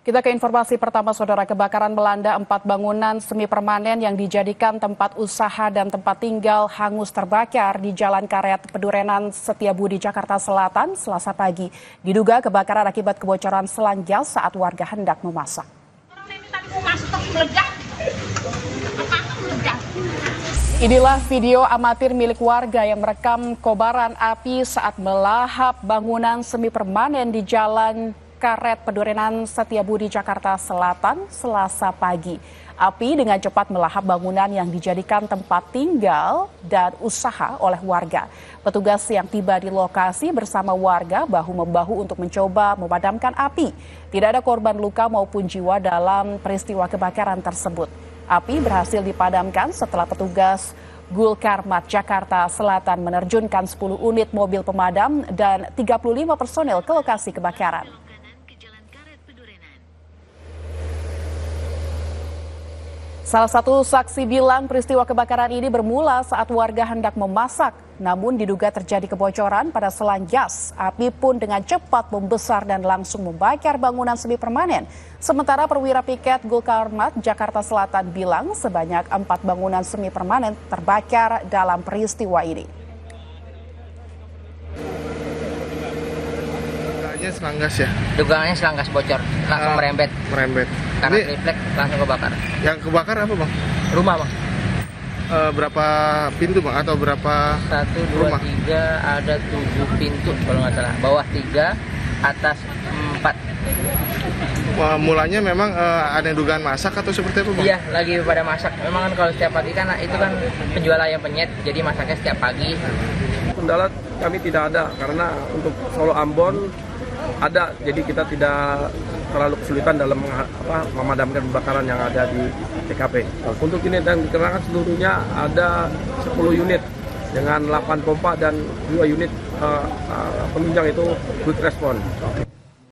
Kita ke informasi pertama, Saudara. Kebakaran melanda 4 bangunan semi permanen yang dijadikan tempat usaha dan tempat tinggal hangus terbakar di Jalan Karet Pedurenan Setiabudi, Jakarta Selatan, Selasa pagi. Diduga kebakaran akibat kebocoran selang gas saat warga hendak memasak. Inilah video amatir milik warga yang merekam kobaran api saat melahap bangunan semi permanen di Jalan Karet Pedurenan Setiabudi, Jakarta Selatan, Selasa pagi. Api dengan cepat melahap bangunan yang dijadikan tempat tinggal dan usaha oleh warga. Petugas yang tiba di lokasi bersama warga bahu-membahu untuk mencoba memadamkan api. Tidak ada korban luka maupun jiwa dalam peristiwa kebakaran tersebut. Api berhasil dipadamkan setelah petugas Gulkarmat Jakarta Selatan menerjunkan 10 unit mobil pemadam dan 35 personel ke lokasi kebakaran. Salah satu saksi bilang peristiwa kebakaran ini bermula saat warga hendak memasak. Namun diduga terjadi kebocoran pada selang gas. Api pun dengan cepat membesar dan langsung membakar bangunan semi permanen. Sementara perwira piket Gulkarmat Jakarta Selatan bilang sebanyak 4 bangunan semi permanen terbakar dalam peristiwa ini. Selang gas ya? Dugaannya selang gas bocor, langsung merembet. Karena triplek langsung kebakar. Yang kebakar apa, Bang? Rumah, Bang. Berapa pintu, Bang? Atau berapa 1, 2, 3, ada 7 pintu kalau nggak salah. Bawah 3, atas 4. Mulanya memang ada dugaan masak atau seperti apa, Bang? Iya, lagi pada masak. Memang kan kalau setiap pagi kan itu kan penjual ayam penyet, jadi masaknya setiap pagi. Kendala kami tidak ada karena untuk Solo Ambon ada, jadi kita tidak terlalu kesulitan dalam memadamkan kebakaran yang ada di TKP. Untuk unit yang dikerahkan seluruhnya ada 10 unit dengan 8 pompa dan 2 unit penunjang itu quick response.